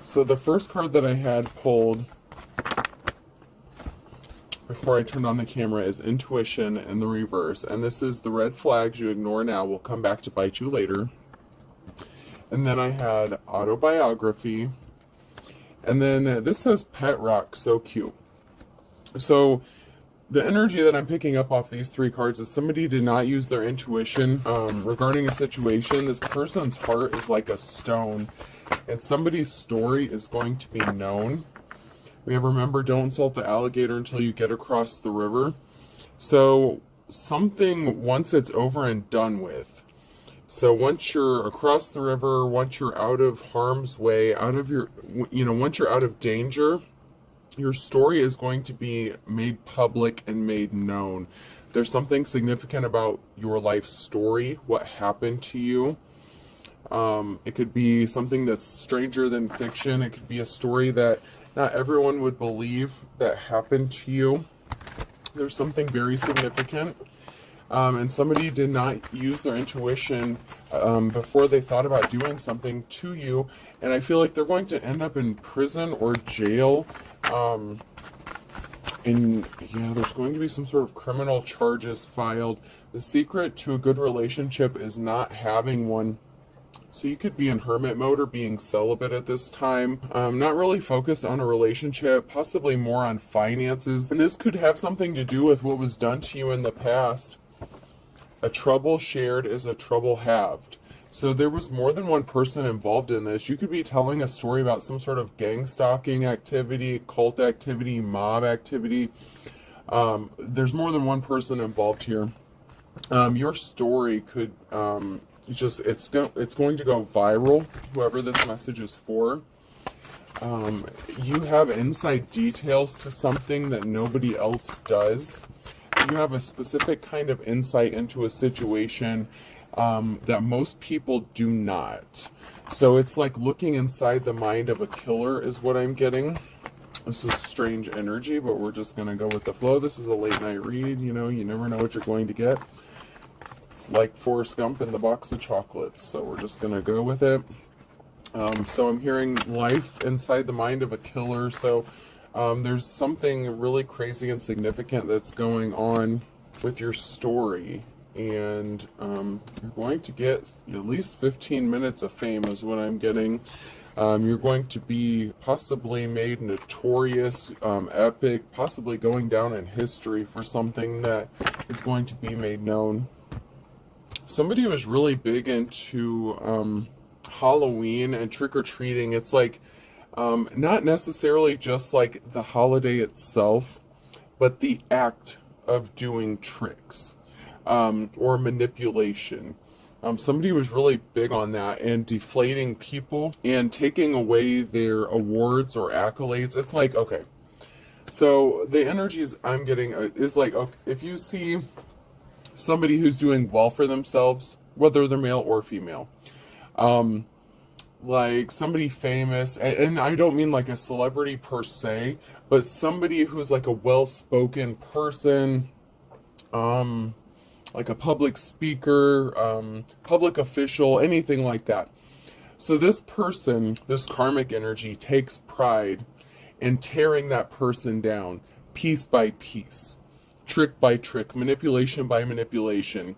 So the first card that I had pulled before I turned on the camera is intuition in the reverse. And this is the red flags you ignore now will come back to bite you later. And then I had autobiography. And then this says pet rock, so cute. So the energy that I'm picking up off these three cards is somebody did not use their intuition regarding a situation. This person's heart is like a stone, and somebody's story is going to be known. We have, remember, don't insult the alligator until you get across the river. So something, once it's over and done with, so once you're across the river, once you're out of harm's way, out of your, once you're out of danger, your story is going to be made public and made known. There's something significant about your life story, what happened to you. It could be something that's stranger than fiction. It could be a story that not everyone would believe that happened to you. There's something very significant. And somebody did not use their intuition before they thought about doing something to you. And I feel like they're going to end up in prison or jail. And yeah, there's going to be some sort of criminal charges filed. The secret to a good relationship is not having one. So you could be in hermit mode or being celibate at this time. Not really focused on a relationship, possibly more on finances. And this could have something to do with what was done to you in the past. A trouble shared is a trouble halved. So there was more than one person involved in this. You could be telling a story about some sort of gang stalking activity, cult activity, mob activity. There's more than one person involved here. Your story could it's going to go viral, whoever this message is for. You have inside details to something that nobody else does. You have a specific kind of insight into a situation that most people do not. So it's like looking inside the mind of a killer is what I'm getting. This is strange energy, but we're just going to go with the flow. This is a late night read, you never know what you're going to get. It's like Forrest Gump in the box of chocolates, so we're just going to go with it. So I'm hearing life inside the mind of a killer, so there's something really crazy and significant that's going on with your story, and you're going to get at least 15 minutes of fame is what I'm getting. You're going to be possibly made notorious, epic, possibly going down in history for something that is going to be made known. Somebody was really big into Halloween and trick-or-treating. It's like not necessarily just like the holiday itself, but the act of doing tricks or manipulation. Somebody was really big on that and deflating people and taking away their awards or accolades. It's like, okay, so the energies I'm getting is like, okay, if you see somebody who's doing well for themselves, whether they're male or female, like somebody famous, and I don't mean like a celebrity per se, but somebody who's like a well-spoken person, like a public speaker, public official, anything like that. So this person, this karmic energy, takes pride in tearing that person down piece by piece, trick by trick, manipulation by manipulation.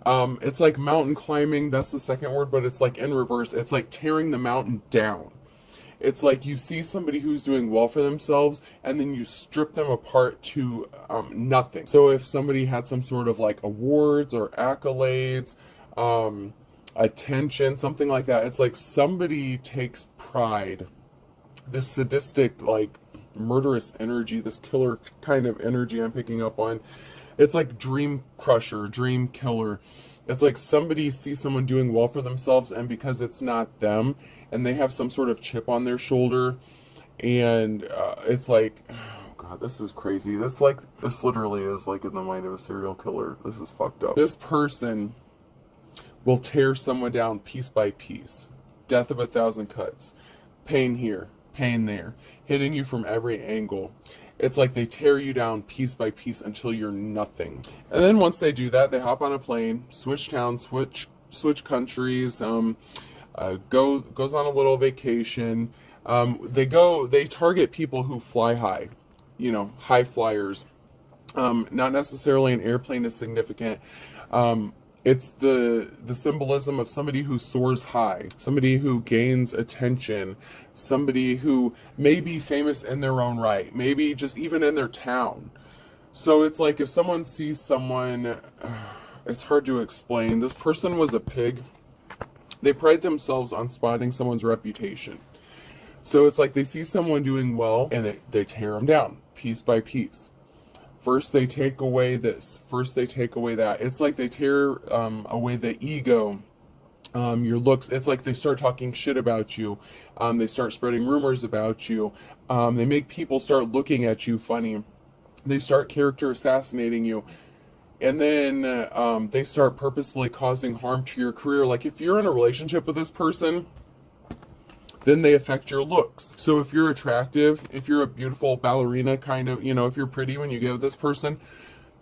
It's like mountain climbing, that's the second word, but it's like in reverse. It's like tearing the mountain down. It's like you see somebody who's doing well for themselves, and then you strip them apart to nothing. So if somebody had some sort of like awards or accolades, attention, something like that, it's like somebody takes pride. This sadistic, like murderous energy, this killer kind of energy I'm picking up on. It's like dream crusher, dream killer. It's like somebody sees someone doing well for themselves, and because it's not them, and they have some sort of chip on their shoulder, and it's like, oh god, this is crazy. This literally is like in the mind of a serial killer. This is fucked up. This person will tear someone down piece by piece. Death of 1,000 cuts. Pain here, pain there, hitting you from every angle. It's like they tear you down piece by piece until you're nothing. And then once they do that, they hop on a plane, switch towns, switch countries, goes on a little vacation, They target people who fly high, you know, high flyers. Not necessarily an airplane is significant. It's the symbolism of somebody who soars high, somebody who gains attention, somebody who may be famous in their own right, maybe just even in their town. So it's like if someone sees someone, it's hard to explain. This person was a pig. They pride themselves on spotting someone's reputation. So it's like they see someone doing well and they tear them down piece by piece. First they take away this, first they take away that. It's like they tear away the ego, your looks. It's like they start talking shit about you. They start spreading rumors about you. They make people start looking at you funny. They start character assassinating you. And then they start purposefully causing harm to your career. Like if you're in a relationship with this person, then they affect your looks. So if you're attractive, if you're a beautiful ballerina kind of, you know, if you're pretty when you get with this person,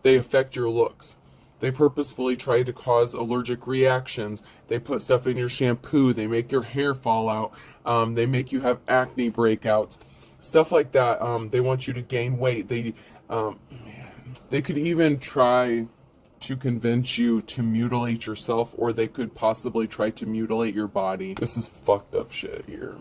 they affect your looks. They purposefully try to cause allergic reactions. They put stuff in your shampoo. They make your hair fall out. They make you have acne breakouts. Stuff like that. They want you to gain weight. They could even try to convince you to mutilate yourself, or they could possibly try to mutilate your body. This is fucked up shit here.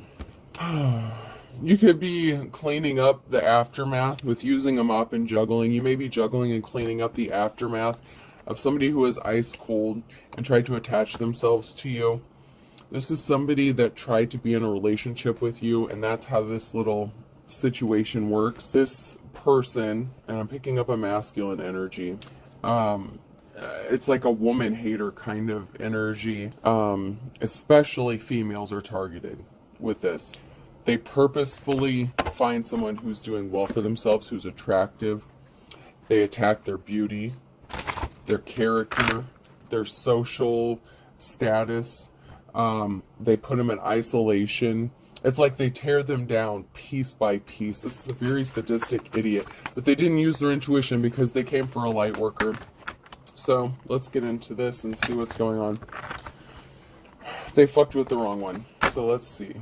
You could be cleaning up the aftermath with using a mop and juggling. You may be juggling and cleaning up the aftermath of somebody who is ice cold and tried to attach themselves to you. This is somebody that tried to be in a relationship with you, and that's how this little situation works. This person, and I'm picking up a masculine energy, it's like a woman hater kind of energy. Especially females are targeted with this. They purposefully find someone who's doing well for themselves, who's attractive. They attack their beauty, their character, their social status. They put them in isolation. It's like they tear them down piece by piece. This is a very sadistic idiot. But they didn't use their intuition because they came for a light worker. So let's get into this and see what's going on. They fucked with the wrong one. So let's see.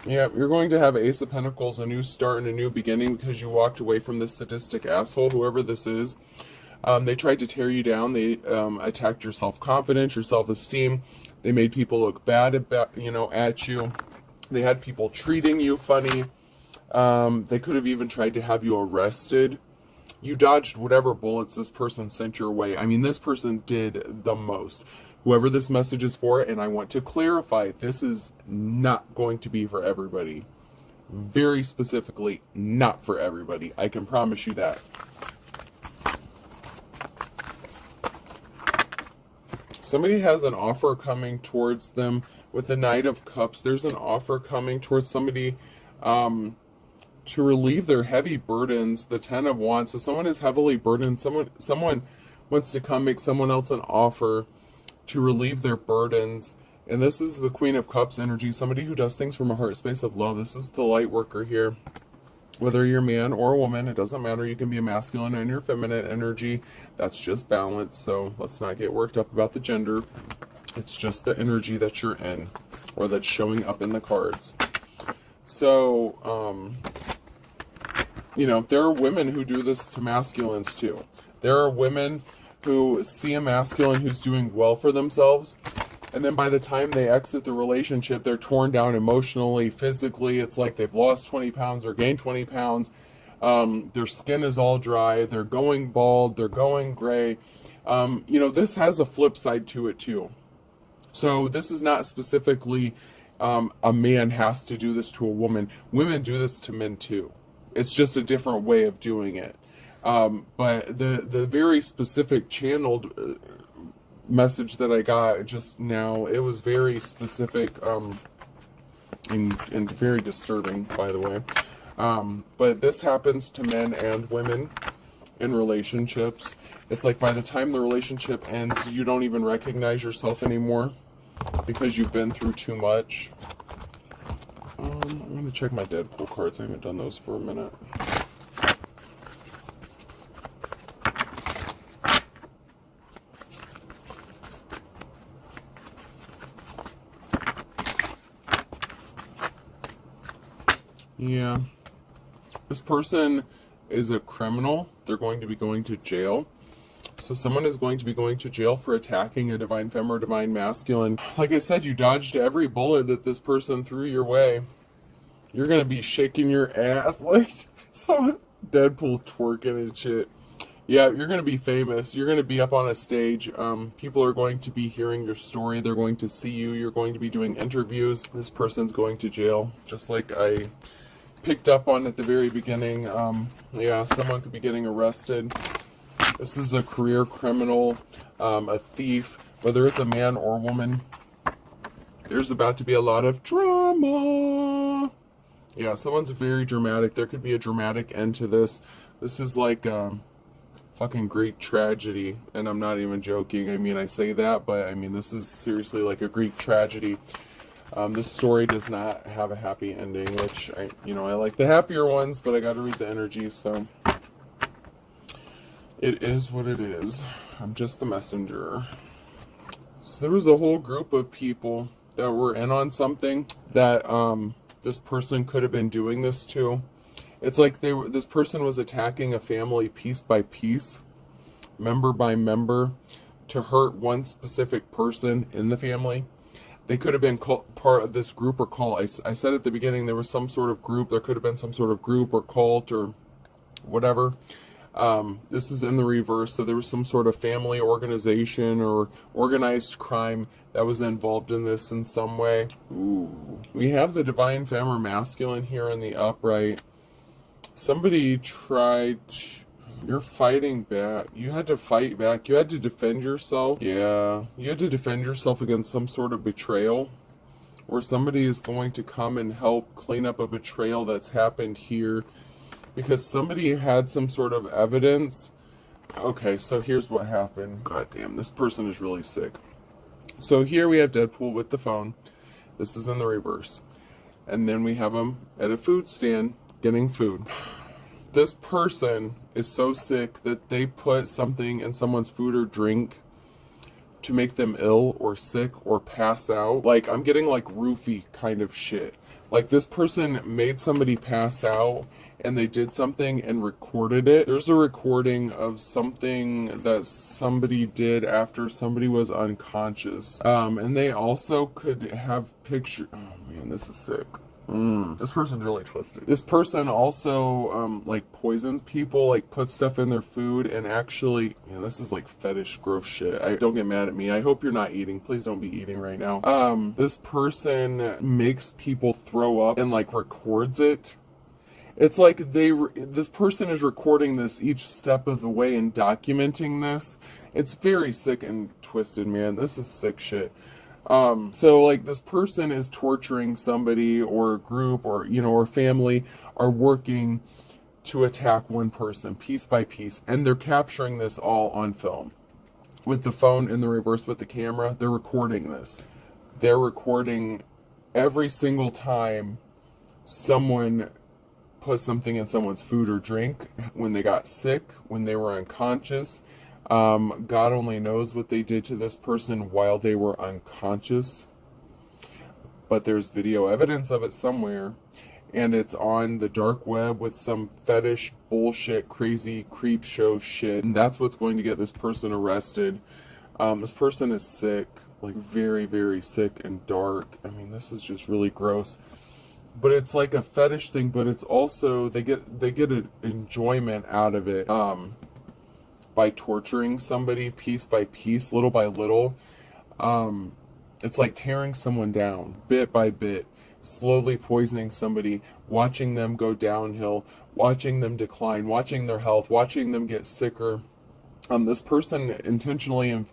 Yeah, you're going to have Ace of Pentacles, a new start and a new beginning, because you walked away from this sadistic asshole, whoever this is. They tried to tear you down. They attacked your self-confidence, your self-esteem. They made people look bad about, at you. They had people treating you funny. They could have even tried to have you arrested. You dodged whatever bullets this person sent your way. I mean, this person did the most. Whoever this message is for, and I want to clarify, this is not going to be for everybody. Very specifically, not for everybody. I can promise you that. Somebody has an offer coming towards them with the Knight of Cups. There's an offer coming towards somebody to relieve their heavy burdens, the Ten of Wands. So someone is heavily burdened. Someone wants to come make someone else an offer to relieve their burdens. And this is the Queen of Cups energy, somebody who does things from a heart space of love. This is the light worker here. Whether you're a man or a woman, it doesn't matter. You can be a masculine and your feminine energy. That's just balance. So let's not get worked up about the gender. It's just the energy that you're in, or that's showing up in the cards. So, there are women who do this to masculines too. There are women who see a masculine who's doing well for themselves, and then by the time they exit the relationship, they're torn down emotionally, physically. It's like they've lost 20 pounds or gained 20 pounds. Their skin is all dry. They're going bald. They're going gray. This has a flip side to it too. So this is not specifically a man has to do this to a woman. Women do this to men too. It's just a different way of doing it. But the very specific channeled message that I got just now, it was very specific and very disturbing, by the way. But this happens to men and women in relationships. It's like by the time the relationship ends, you don't even recognize yourself anymore because you've been through too much. I'm going to check my Deadpool cards. I haven't done those for a minute. Yeah. This person is a criminal. They're going to be going to jail. So someone is going to be going to jail for attacking a divine femme or divine masculine. Like I said, you dodged every bullet that this person threw your way. You're going to be shaking your ass like some Deadpool twerking and shit. Yeah, you're going to be famous. You're going to be up on a stage. People are going to be hearing your story. They're going to see you. You're going to be doing interviews. This person's going to jail, just like I picked up on at the very beginning. Yeah, someone could be getting arrested. This is a career criminal, a thief, whether it's a man or woman. There's about to be a lot of drama. Yeah, someone's very dramatic. There could be a dramatic end to this. This is like fucking Greek tragedy, and I'm not even joking. I mean, I say that, but I mean, this is seriously like a Greek tragedy. This story does not have a happy ending, which I like the happier ones, but I got to read the energy, so it is what it is. I'm just the messenger. So there was a whole group of people that were in on something that this person could have been doing this to. It's like this person was attacking a family piece by piece, member by member, to hurt one specific person in the family. They could have been part of this group or cult. I said at the beginning there was some sort of group. There could have been some sort of group or cult or whatever. This is in the reverse, so there was some sort of family organization or organized crime that was involved in this in some way. Ooh. We have the divine femme or masculine here in the upright. Somebody tried... You're fighting back. You had to fight back. You had to defend yourself. Yeah. You had to defend yourself against some sort of betrayal. Or somebody is going to come and help clean up a betrayal that's happened here. Because somebody had some sort of evidence. Okay, so here's what happened. God damn, this person is really sick. So here we have Deadpool with the phone. This is in the reverse. And then we have him at a food stand getting food. This person is so sick that they put something in someone's food or drink to make them ill or sick or pass out. Like, I'm getting like roofie kind of shit. Like, this person made somebody pass out and they did something and recorded it. There's a recording of something that somebody did after somebody was unconscious. And they also could have pictures. Oh man, this is sick. This person's really twisted. This person also, like, poisons people, like, puts stuff in their food, and actually, man, this is, like, fetish gross shit. Don't get mad at me. I hope you're not eating. Please don't be eating right now. This person makes people throw up and, like, records it. It's like this person is recording this each step of the way and documenting this. It's very sick and twisted, man. This is sick shit. So like this person is torturing somebody or a group or, or family are working to attack one person piece by piece. And they're capturing this all on film with the phone in the reverse with the camera. They're recording this. They're recording every single time someone put something in someone's food or drink, when they got sick, when they were unconscious. God only knows what they did to this person while they were unconscious. But there's video evidence of it somewhere. And it's on the dark web with some fetish bullshit, crazy creep show shit. And that's what's going to get this person arrested. This person is sick. Like very, very sick and dark. I mean, this is just really gross. But it's like a fetish thing, but it's also, they get an enjoyment out of it. By torturing somebody piece by piece, little by little. It's like tearing someone down bit by bit, slowly poisoning somebody, watching them go downhill, watching them decline, watching their health, watching them get sicker. This person intentionally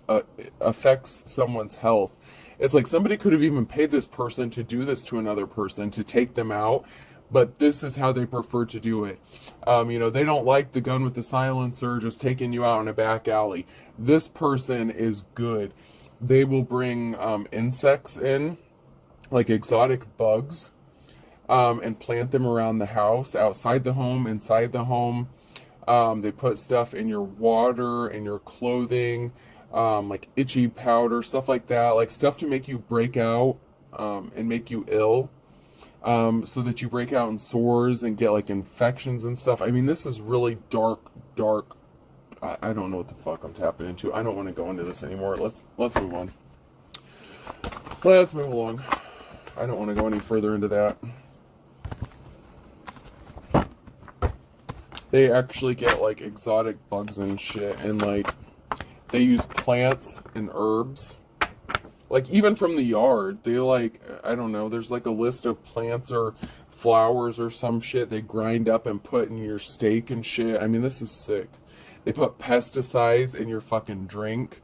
affects someone's health. It's like somebody could have even paid this person to do this to another person, to take them out. But this is how they prefer to do it. They don't like the gun with the silencer just taking you out in a back alley. This person is good. They will bring insects in, like exotic bugs, and plant them around the house, outside the home, inside the home. They put stuff in your water, in your clothing, like itchy powder, stuff like that. Like stuff to make you break out and make you ill. so that you break out in sores and get like infections and stuff. I mean, this is really dark. I don't know what the fuck I'm tapping into. I don't want to go into this anymore. Let's move on. Let's move along. I don't want to go any further into that. They actually get like exotic bugs and shit, and like they use plants and herbs. Like even from the yard, they like, I don't know, there's like a list of plants or flowers or some shit they grind up and put in your steak and shit. I mean, this is sick. They put pesticides in your fucking drink,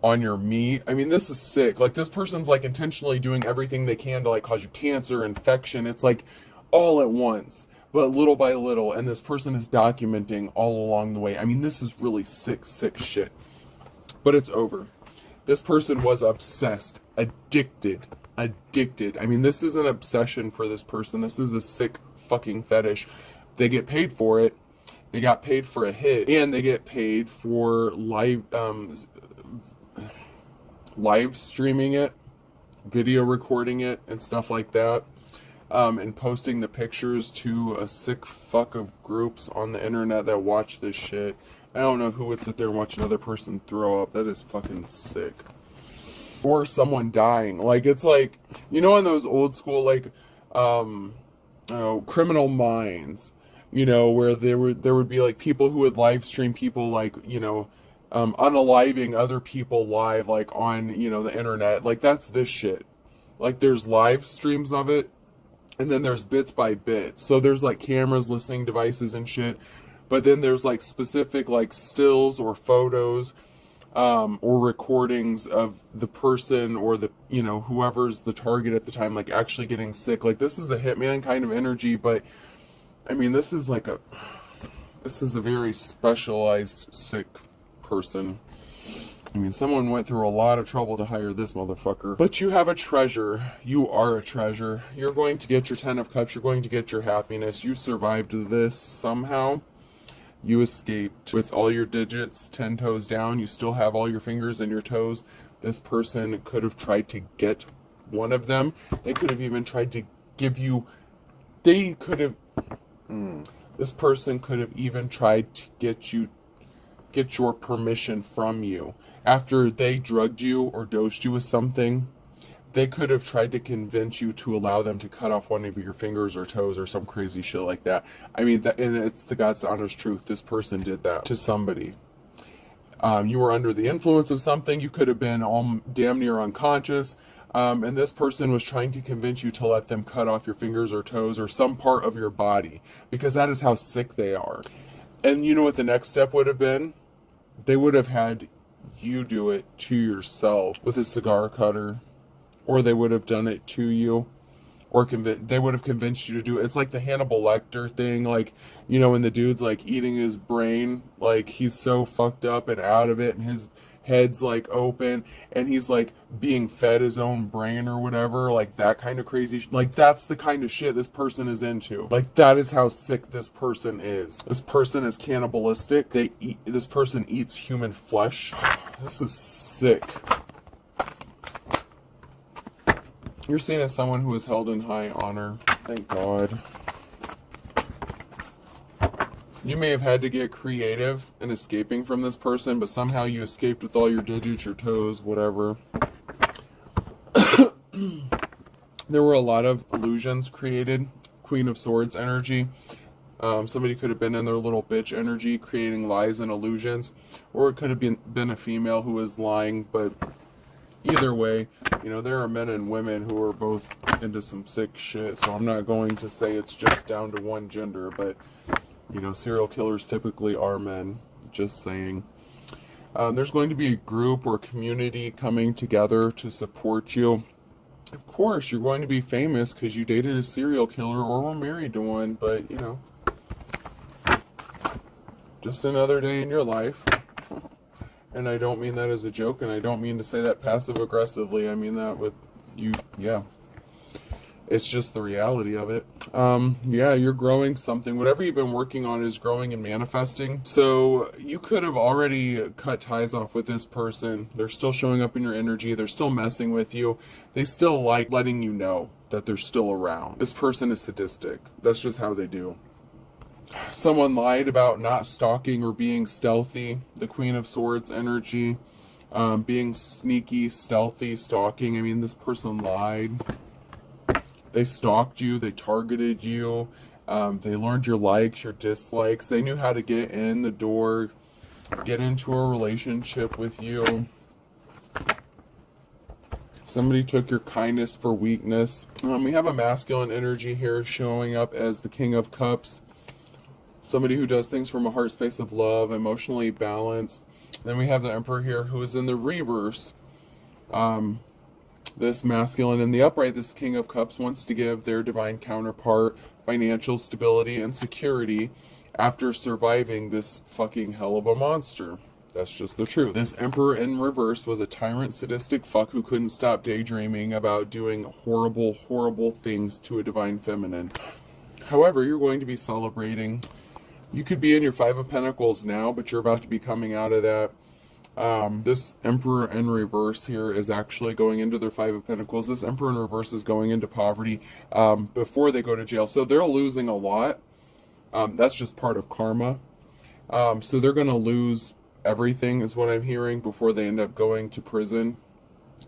on your meat. I mean, this is sick. Like, this person's like intentionally doing everything they can to like cause you cancer, infection. It's like all at once, but little by little. And this person is documenting all along the way. I mean, this is really sick shit. But it's over. This person was obsessed, addicted. I mean, this is an obsession for this person. This is a sick fucking fetish. They get paid for it. They got paid for a hit, and they get paid for live streaming it, video recording it, and stuff like that, and posting the pictures to a sick fuck of groups on the internet that watch this shit. I don't know who would sit there and watch another person throw up. That is fucking sick. Or someone dying. Like, it's like, you know, in those old school, like, Criminal Minds, you know, where there would be, like, people who would live stream people, like, you know, unaliving other people live, like, on, you know, the internet. Like, that's this shit. Like, there's live streams of it, and then there's bits by bit. So there's, like, cameras, listening devices, and shit. But then there's like specific like stills or photos or recordings of the person or the, you know, whoever's the target at the time, like actually getting sick. Like, this is a hitman kind of energy, but I mean, this is a very specialized sick person. I mean, someone went through a lot of trouble to hire this motherfucker. But you have a treasure. You are a treasure. You're going to get your 10 of Cups. You're going to get your happiness. You survived this somehow. You escaped with all your digits 10 toes down. You still have all your fingers and your toes. This person could have tried to get one of them. They could have even tried to give you... This person could have even tried to get your permission from you. After they drugged you or dosed you with something, they could have tried to convince you to allow them to cut off one of your fingers or toes or some crazy shit like that. I mean, and it's the God's honest truth. This person did that to somebody. You were under the influence of something. You could have been damn near unconscious. And this person was trying to convince you to let them cut off your fingers or toes or some part of your body, because that is how sick they are. And you know what the next step would have been? They would have had you do it to yourself with a cigar cutter. Or they would have done it to you, or they would have convinced you to do it. It's like the Hannibal Lecter thing, like, you know, when the dude's like eating his brain, like he's so fucked up and out of it, and his head's like open, and he's like being fed his own brain or whatever, like that kind of crazy like that's the kind of shit this person is into. Like, that is how sick this person is. This person is cannibalistic. This person eats human flesh. This is sick. You're seen as someone who is held in high honor. Thank God. You may have had to get creative in escaping from this person, but somehow you escaped with all your digits, your toes, whatever. There were a lot of illusions created. Queen of Swords energy. Somebody could have been in their little bitch energy, creating lies and illusions. Or it could have been a female who was lying, but... Either way, you know, there are men and women who are both into some sick shit, so I'm not going to say it's just down to one gender, but, you know, serial killers typically are men, just saying. There's going to be a group or community coming together to support you. Of course, you're going to be famous because you dated a serial killer or were married to one, but, you know, just another day in your life. And I don't mean that as a joke, and I don't mean to say that passive-aggressively. I mean that with you, yeah. It's just the reality of it. Yeah, you're growing something. Whatever you've been working on is growing and manifesting. So you could have already cut ties off with this person. They're still showing up in your energy. They're still messing with you. They still like letting you know that they're still around. This person is sadistic. That's just how they do. Someone lied about not stalking or being stealthy. The Queen of Swords energy. Being sneaky, stealthy, stalking. I mean, this person lied. They stalked you, they targeted you, they learned your likes, your dislikes. They knew how to get in the door, get into a relationship with you. Somebody took your kindness for weakness. We have a masculine energy here showing up as the King of Cups. Somebody who does things from a heart space of love, emotionally balanced. Then we have the Emperor here who is in the reverse. This masculine in the upright, this King of Cups, wants to give their divine counterpart financial stability and security after surviving this fucking hell of a monster. That's just the truth. This Emperor in reverse was a tyrant, sadistic fuck who couldn't stop daydreaming about doing horrible, horrible things to a divine feminine. However, you're going to be celebrating. You could be in your Five of Pentacles now, but you're about to be coming out of that. This Emperor in reverse here is actually going into their Five of Pentacles. This Emperor in reverse is going into poverty before they go to jail. So they're losing a lot. That's just part of karma. So they're going to lose everything is what I'm hearing before they end up going to prison.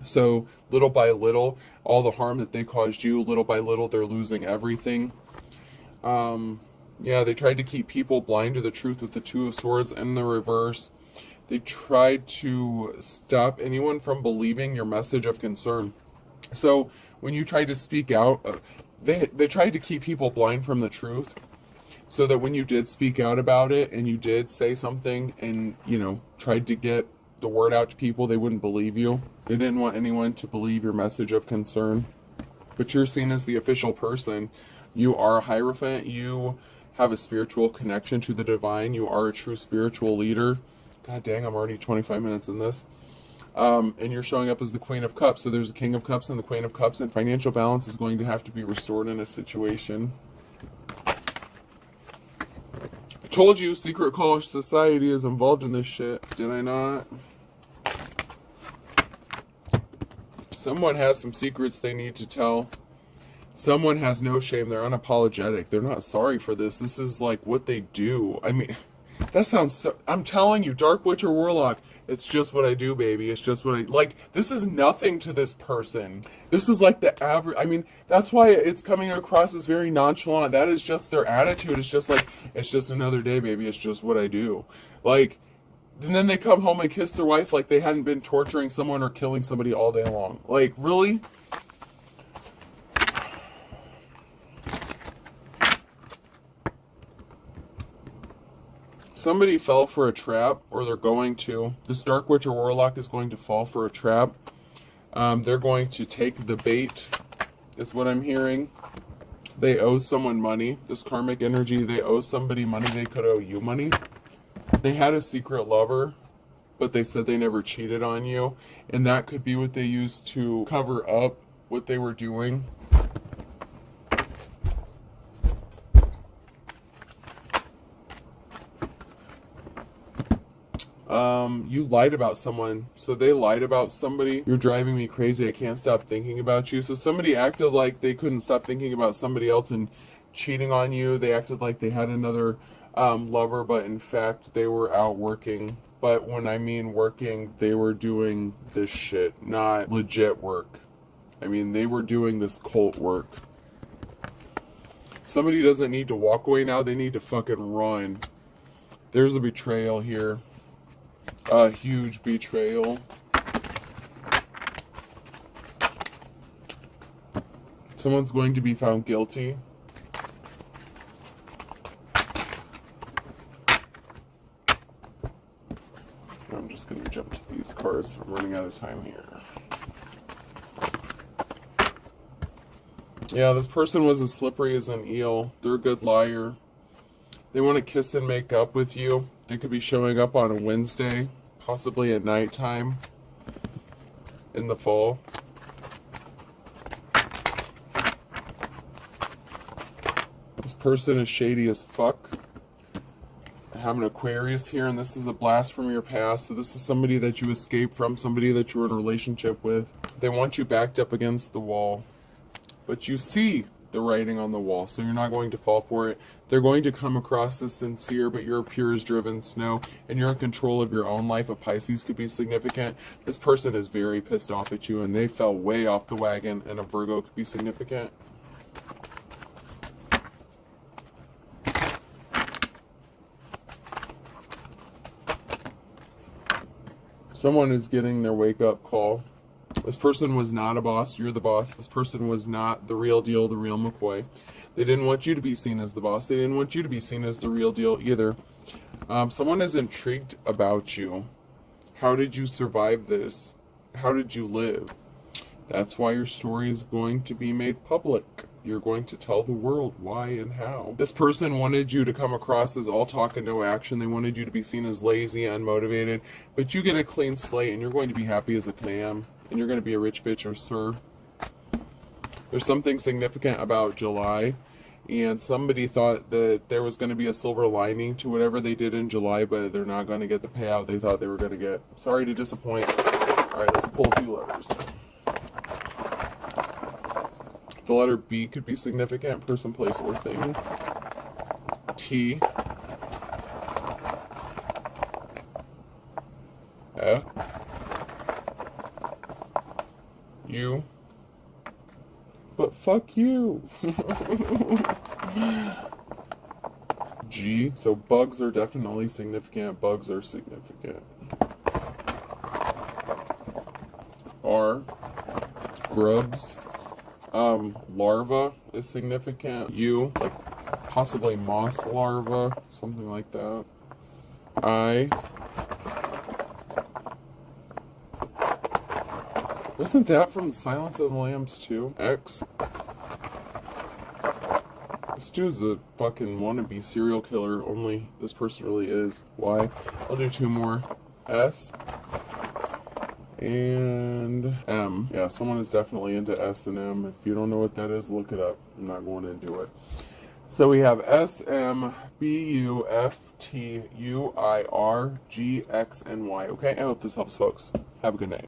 So little by little, all the harm that they caused you, little by little, they're losing everything. Yeah, they tried to keep people blind to the truth with the Two of Swords in the reverse. They tried to stop anyone from believing your message of concern. So when you tried to speak out, they tried to keep people blind from the truth. So that when you did speak out about it and you did say something and, you know, tried to get the word out to people, they wouldn't believe you. They didn't want anyone to believe your message of concern. But you're seen as the official person. You are a Hierophant. You have a spiritual connection to the divine. You are a true spiritual leader. God dang, I'm already 25 minutes in this. And you're showing up as the Queen of Cups. So there's a King of Cups and the Queen of Cups, and financial balance is going to have to be restored in a situation. I told you secret college society is involved in this shit. Did I not? Someone has some secrets they need to tell. Someone has no shame. They're unapologetic. They're not sorry for this. This is like what they do. I mean... That sounds so... I'm telling you, Dark Witch or Warlock, it's just what I do, baby. It's just what I... Like, this is nothing to this person. This is like the average... I mean, that's why it's coming across as very nonchalant. That is just their attitude. It's just like, it's just another day, baby. It's just what I do. Like, and then they come home and kiss their wife like they hadn't been torturing someone or killing somebody all day long. Like, really? Somebody fell for a trap, or they're going to. This Dark Witch or Warlock is going to fall for a trap. They're going to take the bait, is what I'm hearing. They owe someone money. This karmic energy, they owe somebody money. They could owe you money. They had a secret lover, but they said they never cheated on you. And that could be what they used to cover up what they were doing. You lied about someone. So they lied about somebody. You're driving me crazy. I can't stop thinking about you. So somebody acted like they couldn't stop thinking about somebody else and cheating on you. They acted like they had another lover, but in fact they were out working. But when I mean working, they were doing this shit, not legit work. I mean, they were doing this cult work. Somebody doesn't need to walk away now. They need to fucking run. There's a betrayal here. A huge betrayal. Someone's going to be found guilty. I'm just going to jump to these cards. I'm running out of time here. Yeah, this person was as slippery as an eel. They're a good liar. They want to kiss and make up with you. They could be showing up on a Wednesday, possibly at nighttime in the fall. person is shady as fuck. I have an Aquarius here, and this is a blast from your past. So this is somebody that you escaped from, somebody that you were in a relationship with. They want you backed up against the wall, but you see the writing on the wall, so you're not going to fall for it. They're going to come across as sincere, but you're pure as driven snow, and you're in control of your own life. A Pisces could be significant. This person is very pissed off at you, and they fell way off the wagon, and a Virgo could be significant. Someone is getting their wake-up call. This person was not a boss. You're the boss. This person was not the real deal, the real McCoy. They didn't want you to be seen as the boss. They didn't want you to be seen as the real deal either. Someone is intrigued about you. How did you survive this? How did you live? That's why your story is going to be made public. You're going to tell the world why and how. This person wanted you to come across as all talk and no action. They wanted you to be seen as lazy, unmotivated. But you get a clean slate, and you're going to be happy as a clam. And you're going to be a rich bitch or sir. There's something significant about July. And somebody thought that there was going to be a silver lining to whatever they did in July, but they're not going to get the payout they thought they were going to get. Sorry to disappoint. All right, let's pull a few letters. The letter B could be significant, person, place, or thing. T. F. U. But fuck you. G. So bugs are definitely significant. Bugs are significant. R. Grubs. Larva is significant. U, like possibly moth larva, something like that. I. Wasn't that from Silence of the Lambs too? X. This dude's a fucking wannabe serial killer, only this person really is. Y. I'll do two more. S. And M. Yeah, someone is definitely into S and M. If you don't know what that is, look it up. I'm not going into it. So we have S, M, B, U, F, T, U, I, R, G, X, and Y. Okay, I hope this helps, folks. Have a good night.